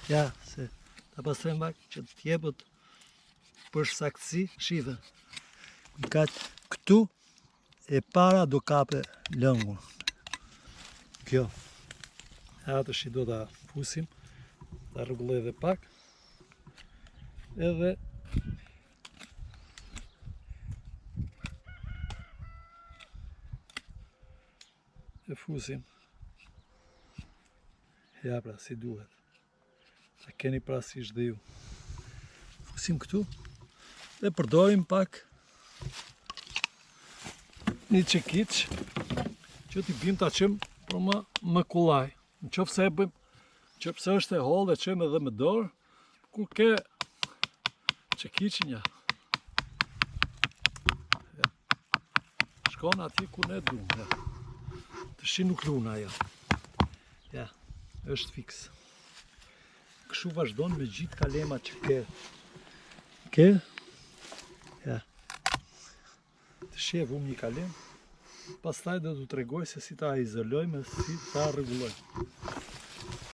Ja, se ta pastrojmë pak që të jepët për saktësi, shive. Këtu e para do kape lëngun. Kjo. Atë shi do ta fusim, ta rregulloj edhe pak. Edhe e fusim. Ja pra, si duhet. Ta keni parasysh dhe ju. Fusim këtu dhe përdorim pak një çekiç që t'i bim ta qëm për më kullaj. Në qoftë se e bëjmë, nëse është e hollë e qëm edhe me dorë, kur ke çekiçin ja. Shkon atje ku ne duam. Ja. Të shi nuk luna ajo. Ja, është fiks. Kështu vazhdon me gjithë kalemat që ke. Ke? Ja. Të shi e vum një kalem. Pastaj do t'u tregoj se si ta izolojmë, si ta rregullojmë.